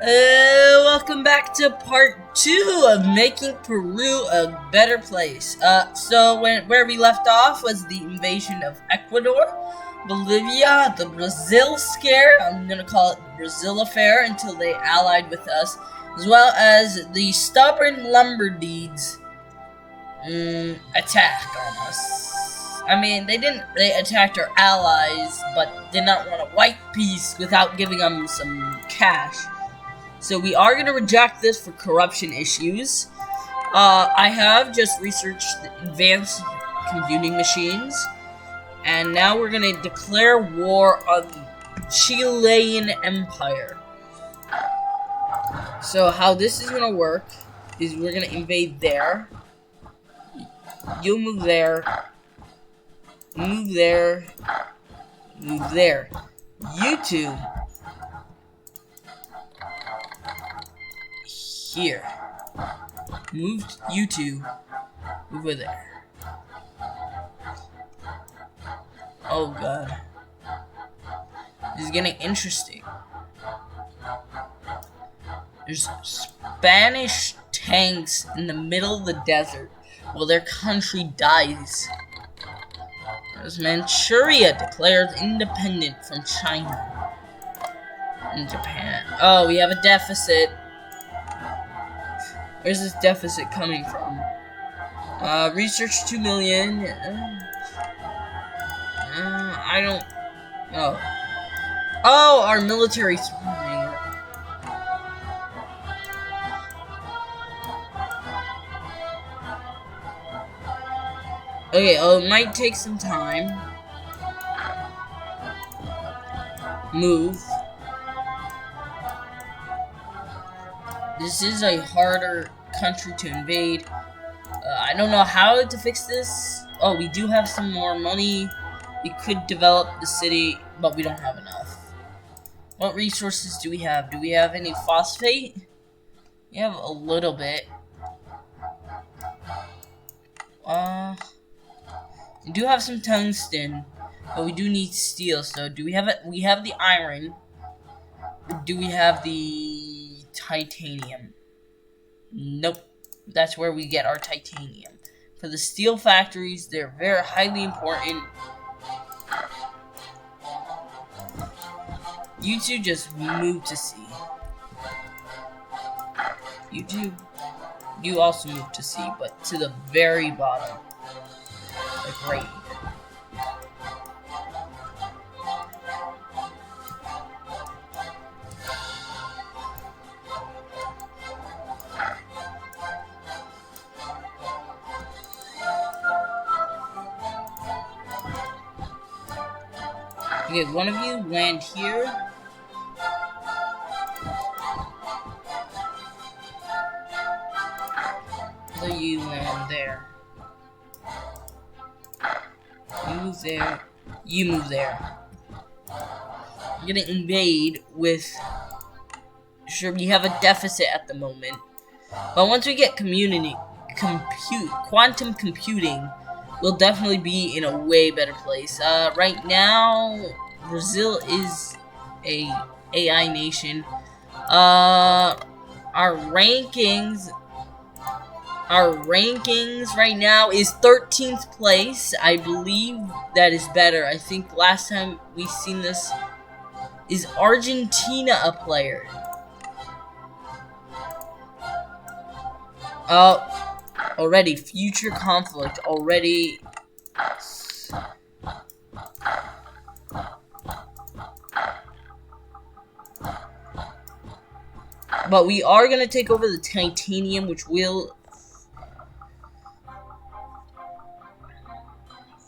Welcome back to part 2 of making Peru a better place. Where we left off was the invasion of Ecuador, Bolivia, the Brazil scare. I'm gonna call it the Brazil affair until they allied with us, as well as the stubborn lumber deeds attack on us. I mean, they attacked our allies, but did not want a white peace without giving them some cash. So we are going to reject this for corruption issues. I have just researched advanced computing machines. And now we're going to declare war on the Chilean Empire. So how this is going to work is we're going to invade there. You move there. Move there. Move there. You two here. Move you two over there. Oh god. This is getting interesting. There's Spanish tanks in the middle of the desert while their country dies. As Manchuria declares independent from China and Japan. Oh, we have a deficit. Where's this deficit coming from? Research 2 million. I don't know. Oh, our military's thriving. Okay, it might take some time. Move. This is a harder country to invade. I don't know how to fix this. Oh, we do have some more money. We could develop the city, but we don't have enough. What resources do we have? Do we have any phosphate? We have a little bit. We do have some tungsten, but we do need steel. So do we have it? We have the iron. Do we have the titanium? Nope. That's where we get our titanium. For the steel factories, they're very highly important. You two just move to sea. You two. You also move to sea, but to the very bottom. Like right here. Okay, one of you land here. So you land there. You move there. You move there. I'm gonna invade with... Sure, we have a deficit at the moment. But once we get quantum computing, we'll definitely be in a way better place. Right now, Brazil is a AI nation. Our rankings right now is 13th place. I believe that is better. I think last time we seen this is Argentina a player. Already future conflict already. But we are gonna take over the titanium, which will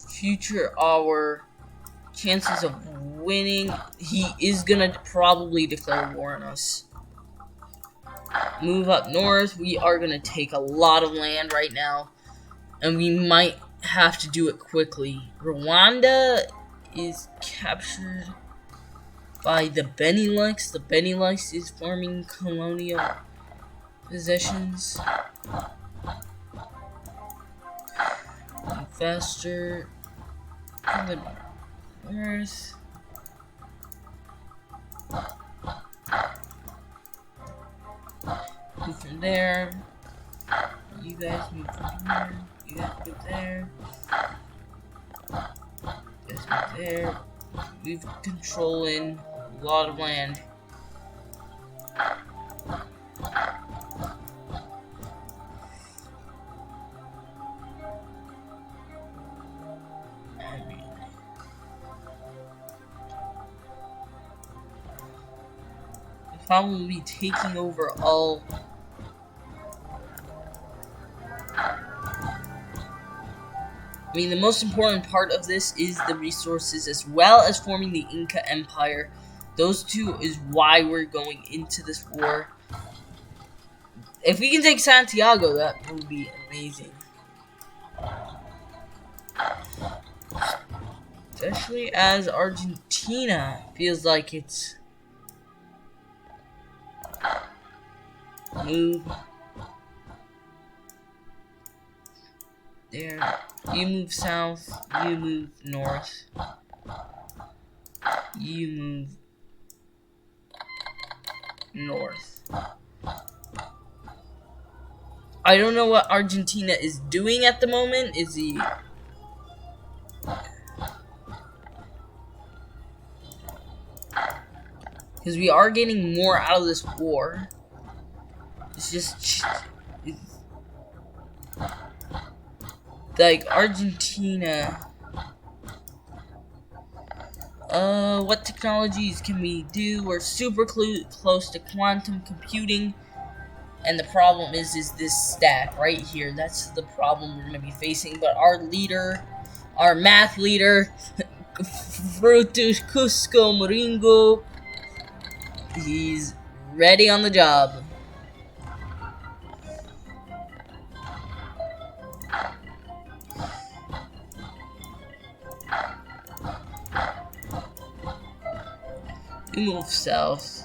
future our chances of winning. He is gonna probably declare war on us. Move up north. We are gonna take a lot of land right now, and we might have to do it quickly. Rwanda is captured by the Benelux. The Benelux is forming colonial possessions. Faster. The north. move from there. You guys move from here. You guys move there. You guys move there. We've controlling a lot of land. Probably taking over all. I mean, the most important part of this is the resources, as well as forming the Inca Empire. Those two is why we're going into this war. If we can take Santiago, that would be amazing. Especially as Argentina feels like it's move there. You move south. You move north. You move north. I don't know what Argentina is doing at the moment. Is he? Because we are getting more out of this war. It's just like Argentina. What technologies can we do? We're super close to quantum computing, and the problem is this stack right here. That's the problem we're gonna be facing. But our leader, our math leader, Frutus Cusco Moringo, he's ready on the job. We move south.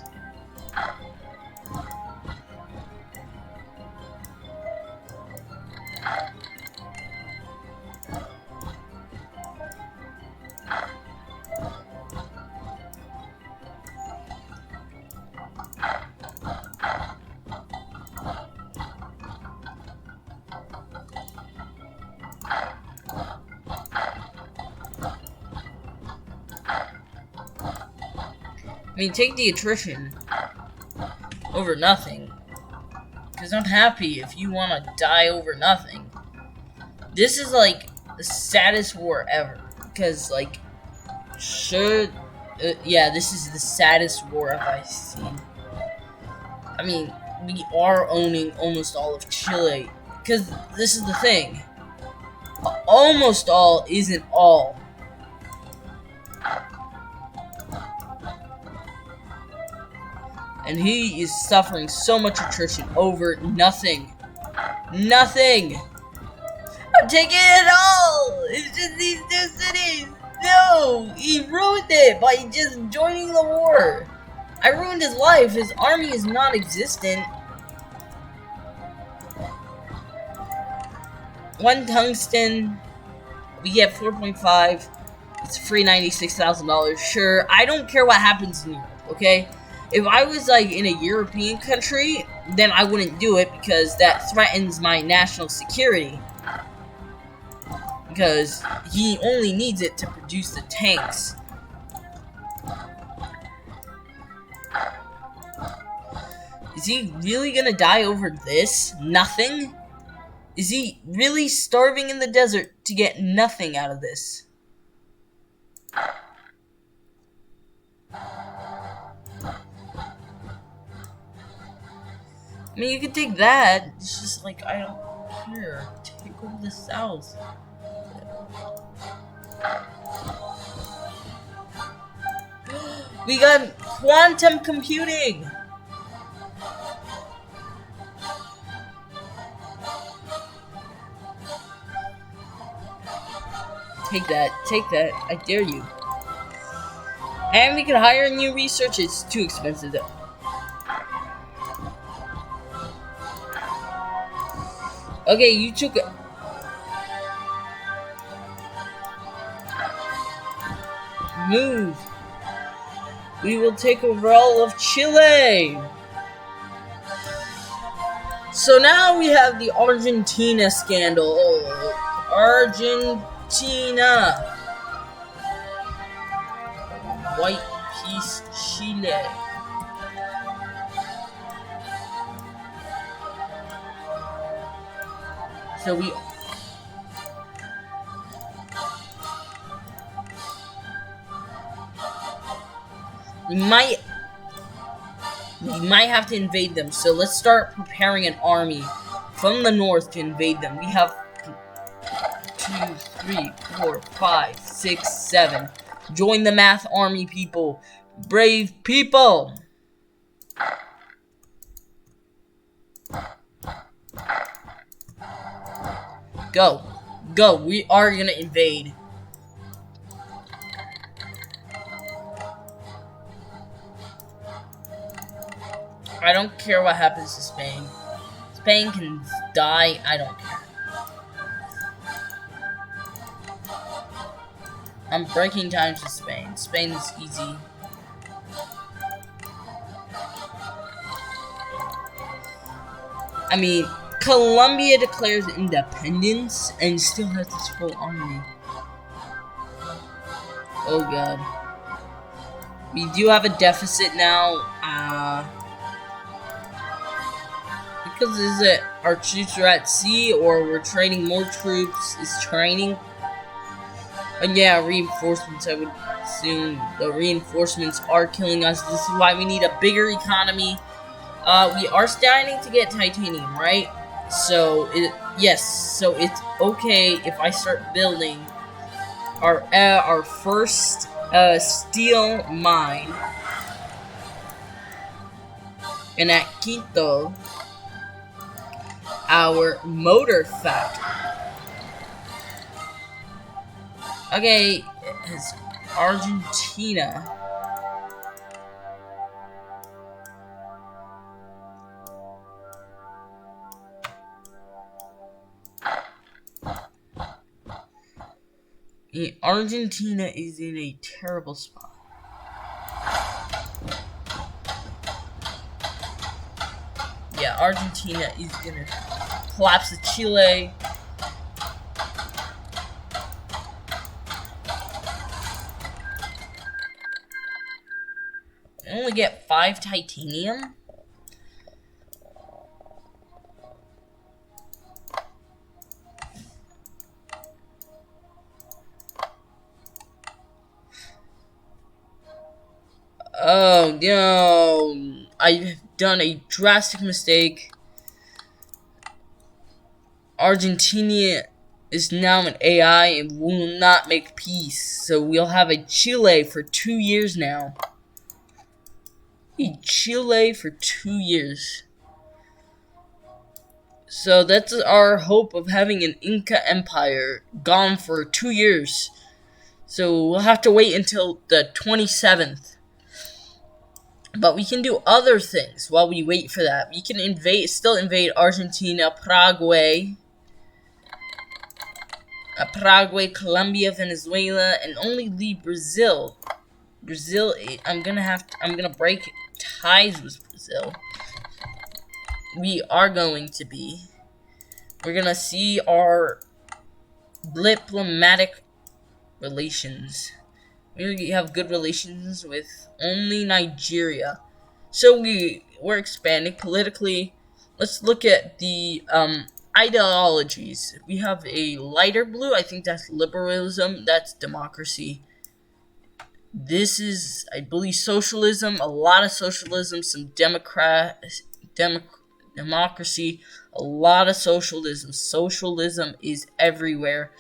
I mean, take the attrition over nothing. Because I'm happy if you want to die over nothing. This is like the saddest war ever. Because, like, yeah, this is the saddest war I've seen. I mean, we are owning almost all of Chile. Because this is the thing. Almost all isn't all. And he is suffering so much attrition over nothing. Nothing! I'm taking it all! It's just these two cities! No! He ruined it by just joining the war! I ruined his life. His army is non-existent. 1 tungsten. We get 4.5. It's free $96,000. Sure, I don't care what happens in Europe, okay? If I was, like, in a European country, then I wouldn't do it because that threatens my national security. Because he only needs it to produce the tanks. Is he really gonna die over this? Nothing? Is he really starving in the desert to get nothing out of this? I mean, you can take that. It's just like, I don't care. Take over the south. We got quantum computing! Take that, I dare you. And we can hire new research, it's too expensive though. Okay, you took it. Move. We will take over all of Chile. So now we have the Argentina scandal. Argentina. White Peace Chile. So we might have to invade them. So let's start preparing an army from the north to invade them. We have 2, 3, 4, 5, 6, 7. Join the math army, people. Brave people. Go. Go. We are gonna invade. I don't care what happens to Spain. Spain can die. I don't care. I'm breaking time to Spain. Spain is easy. I mean, Colombia declares independence and still has this full army. Oh god. We do have a deficit now. Because is it our troops are at sea or we're training more troops? Is training? And yeah, reinforcements, I would assume the reinforcements are killing us. This is why we need a bigger economy. We are starting to get titanium, right? So, yes, so it's okay if I start building our first steel mine. And at Quito, our motor factory. Okay, it's Argentina. Argentina is in a terrible spot. Yeah, Argentina is gonna collapse to Chile. I only get 5 titanium? Oh no, I've done a drastic mistake. Argentina is now an AI and will not make peace. So we'll have a Chile for 2 years now. A Chile for 2 years. So that's our hope of having an Inca Empire gone for 2 years. So we'll have to wait until the 27th. But we can do other things while we wait for that. We can still invade Argentina, Paraguay, Colombia, Venezuela, and only leave Brazil. I'm gonna break ties with Brazil. We're gonna see our diplomatic relations. We have good relations with only Nigeria. So we're expanding politically. Let's look at the ideologies. We have a lighter blue. I think that's liberalism. That's democracy. This is, I believe, socialism. A lot of socialism. Some democracy. A lot of socialism. Socialism is everywhere.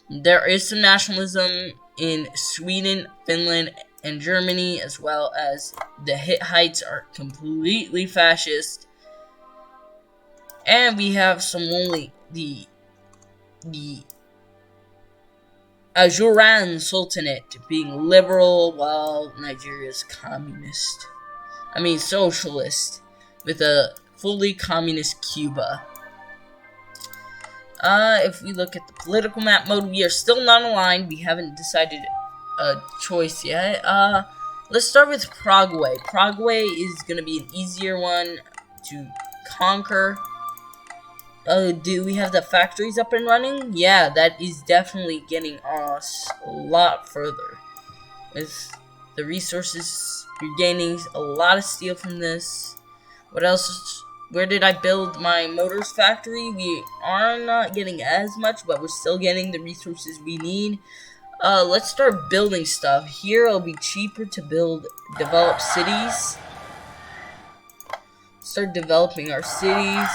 There is some nationalism in Sweden, Finland, and Germany, as well as the Hittites are completely fascist. And we have some only the Ajuran Sultanate being liberal while Nigeria's communist. I mean socialist with a fully communist Cuba. If we look at the political map mode, we are still not aligned. We haven't decided a choice yet. Let's start with Paraguay. Paraguay is gonna be an easier one to conquer. Do we have the factories up and running? Yeah, that is definitely getting us a lot further. With the resources, we're gaining a lot of steel from this. What else? Where did I build my motors factory? We are not getting as much, but we're still getting the resources we need. Let's start building stuff. Here it'll be cheaper to develop cities. Start developing our cities.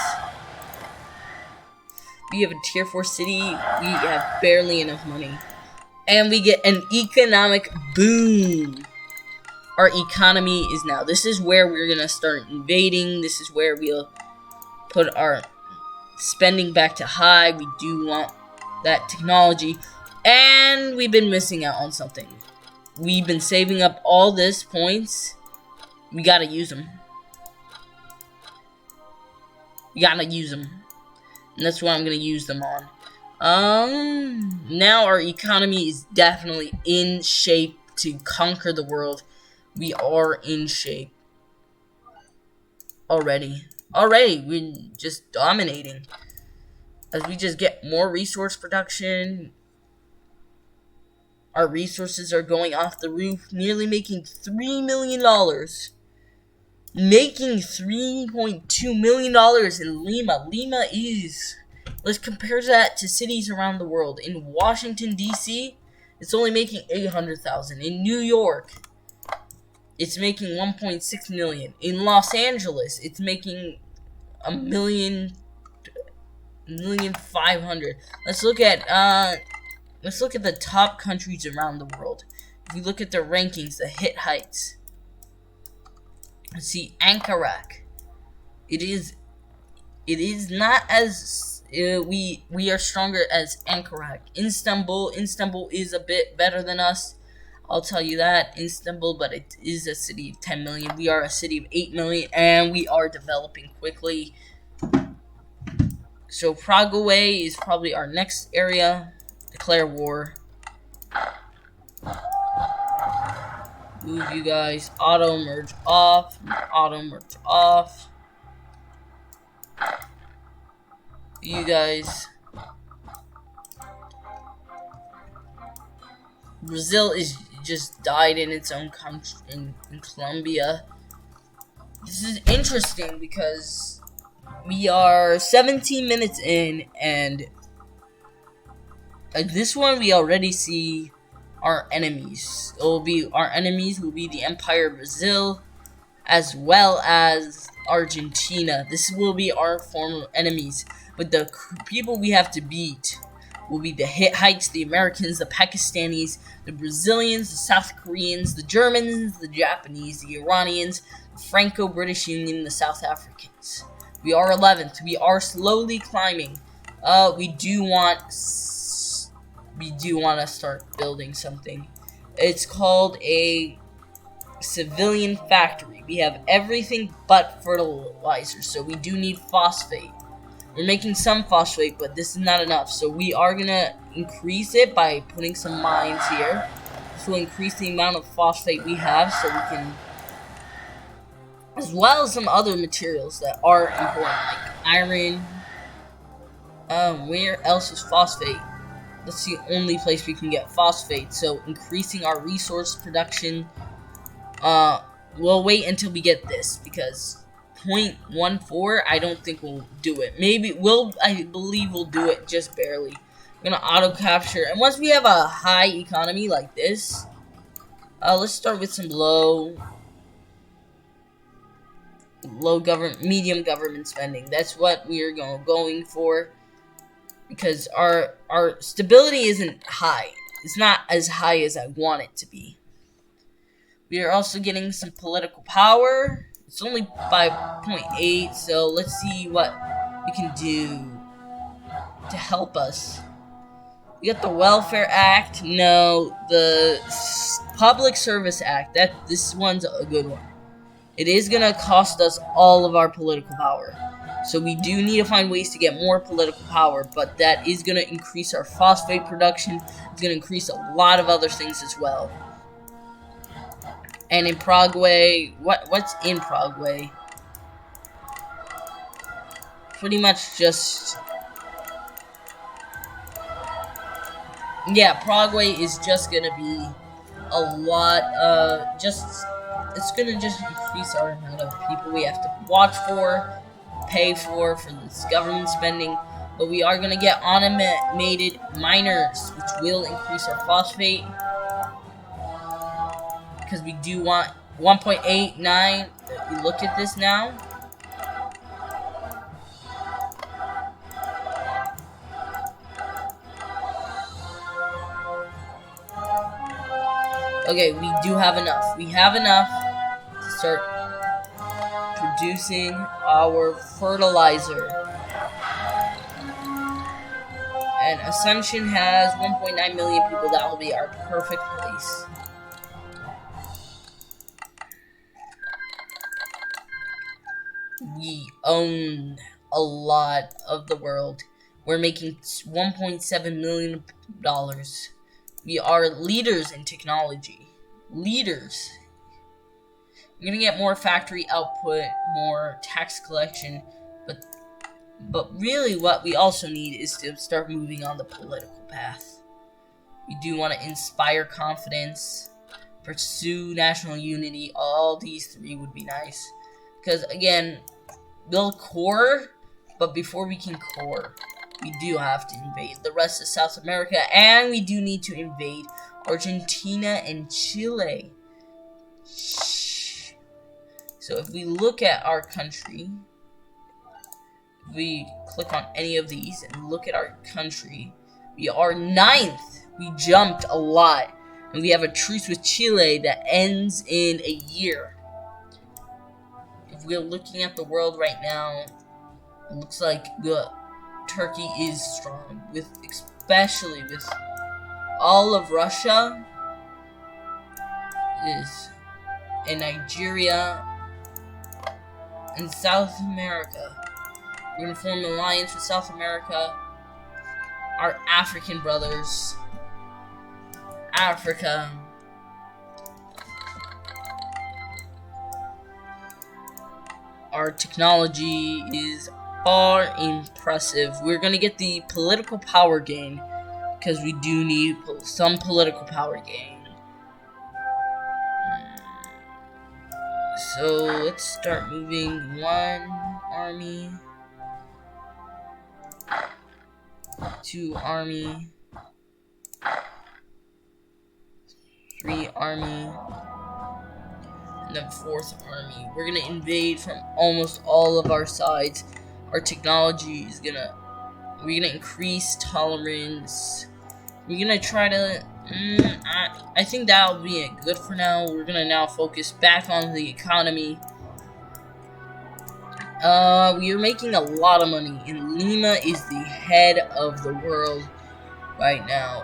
We have a tier 4 city. We have barely enough money. And we get an economic boom. Our economy is now. This is where we're gonna start invading. This is where we'll put our spending back to high. We do want that technology. And we've been missing out on something. We've been saving up all this points. We gotta use them. We gotta use them. And that's what I'm gonna use them on. Now our economy is definitely in shape to conquer the world. We are in shape. Already, we're just dominating. As we just get more resource production, our resources are going off the roof, nearly making $3 million. Making $3.2 million in Lima. Lima is... Let's compare that to cities around the world. In Washington, D.C., it's only making $800,000. In New York, it's making $1.6 million. In Los Angeles, it's making $1,500,000. Let's look at the top countries around the world. If we look at their rankings, the hit heights. Let's see, Ankara. It is not as we are stronger as Ankara. Istanbul is a bit better than us. I'll tell you that, Istanbul, but it is a city of 10 million. We are a city of 8 million, and we are developing quickly. So Paraguay is probably our next area. Declare war. Move you guys. Auto merge off. Auto merge off. You guys. Brazil is just died in its own country in Colombia. This is interesting because we are 17 minutes in, and this one we already see our enemies. Our enemies will be the Empire of Brazil, as well as Argentina. This will be our former enemies, but the people we have to beat will be the Hittites, the Americans, the Pakistanis, the Brazilians, the South Koreans, the Germans, the Japanese, the Iranians, the Franco-British Union, the South Africans. We are 11th. We are slowly climbing. We do want to start building something. It's called a civilian factory. We have everything but fertilizer, so we do need phosphate. We're making some phosphate, but this is not enough, so we are gonna increase it by putting some mines here. This will increase the amount of phosphate we have, so we can, as well as some other materials that are important, like iron. Where else is phosphate? That's the only place we can get phosphate, so increasing our resource production. We'll wait until we get this, because 0.14, I don't think we'll do it. I believe we'll do it just barely. I'm gonna auto-capture, and once we have a high economy like this, let's start with some medium government spending. That's what we're going for, because our stability isn't high. It's not as high as I want it to be. We are also getting some political power. It's only 5.8, so let's see what we can do to help us. We got the Welfare Act. No, the Public Service Act. This one's a good one. It is gonna cost us all of our political power, so we do need to find ways to get more political power. But that is gonna increase our phosphate production. It's gonna increase a lot of other things as well. And in Paraguay, what's in Paraguay? pretty much just... Yeah, Paraguay is just gonna be a lot, it's gonna just increase our amount of people we have to watch for, pay for this government spending, but we are gonna get automated miners, which will increase our phosphate, because we do want 1.89, we look at this now. Okay, we do have enough. We have enough to start producing our fertilizer. And Ascension has 1.9 million people. That will be our perfect place. We own a lot of the world. We're making $1.7 million. We are leaders in technology. Leaders. We're gonna get more factory output, more tax collection, but really what we also need is to start moving on the political path. We do want to inspire confidence, pursue national unity. All these three would be nice. Because again, build core, but before we can core, we do have to invade the rest of South America, and we do need to invade Argentina and Chile. So if we look at our country, we click on any of these and look at our country, we are 9th. We jumped a lot, and we have a truce with Chile that ends in a year. If we're looking at the world right now, it looks like Turkey is strong, especially with all of Russia is in Nigeria and South America. We're gonna form an alliance with South America, our African brothers, Africa. Our technology is far impressive. We're gonna get the political power gain, because we do need some political power gain. So let's start moving 1 army, 2 army, 3 army, and then 4th army. We're gonna invade from almost all of our sides. Our technology is we're gonna increase tolerance. We're gonna try to, I think that'll be it good for now. We're gonna now focus back on the economy. We are making a lot of money, and Lima is the head of the world right now.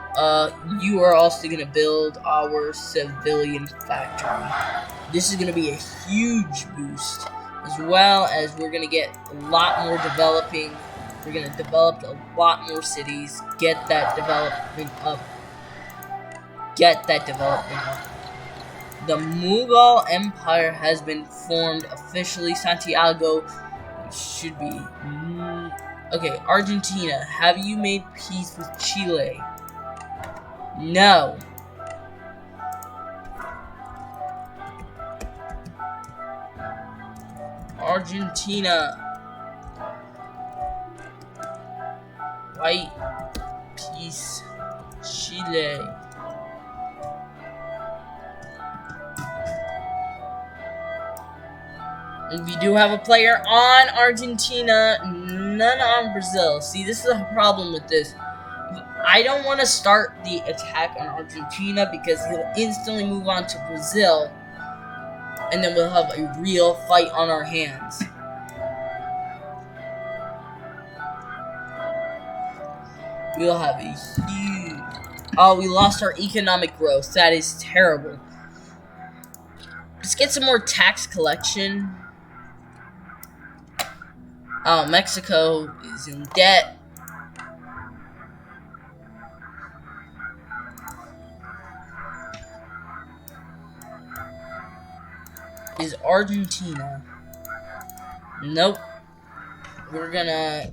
You are also gonna build our civilian factory. This is gonna be a huge boost, as well as we're gonna get a lot more developing. We're gonna develop a lot more cities, get that development up. The Mughal Empire has been formed officially. Santiago should be... Okay, Argentina, have you made peace with Chile? No. Argentina. White peace. Chile. And we do have a player on Argentina, none on Brazil. See, this is a problem with this. I don't want to start the attack on Argentina because he'll instantly move on to Brazil, and then we'll have a real fight on our hands. We'll have a huge... Oh, we lost our economic growth. That is terrible. Let's get some more tax collection. Oh, Mexico is in debt. Is Argentina? Nope. we're gonna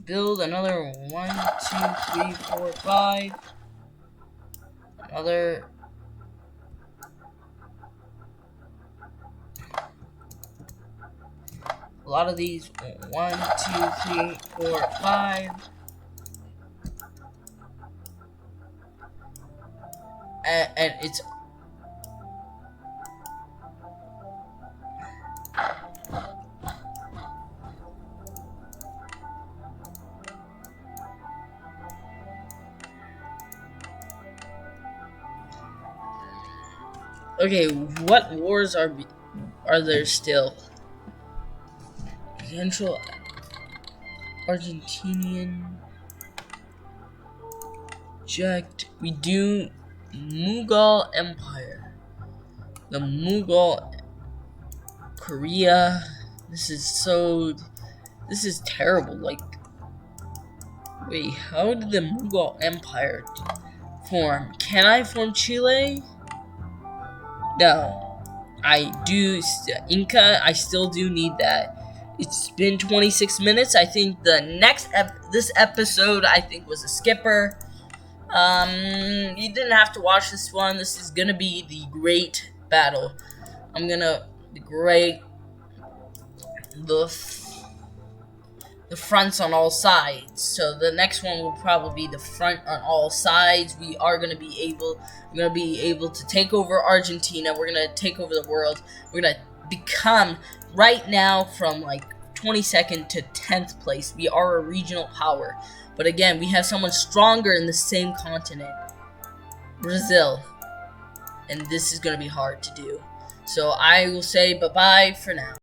build another 1, 2, 3, 4, 5. Another. A lot of these. 1, 2, 3, 4, 5. And it's. Okay, what wars are there still? Central Argentinian Jacked. We do Mughal Empire. The Mughal Korea. This is terrible. Like, wait, how did the Mughal Empire form? Can I form Chile? No. I do. Inca, I still do need that. It's been 26 minutes. I think the next this episode, I think, was a skipper. You didn't have to watch this one. This is gonna be the great battle. The fronts on all sides. So the next one will probably be the front on all sides. We're gonna be able to take over Argentina. We're gonna take over the world. We're gonna become right now from like 22nd to 10th place. We are a regional power. But again, we have someone stronger in the same continent, Brazil. And this is gonna be hard to do. So I will say bye-bye for now.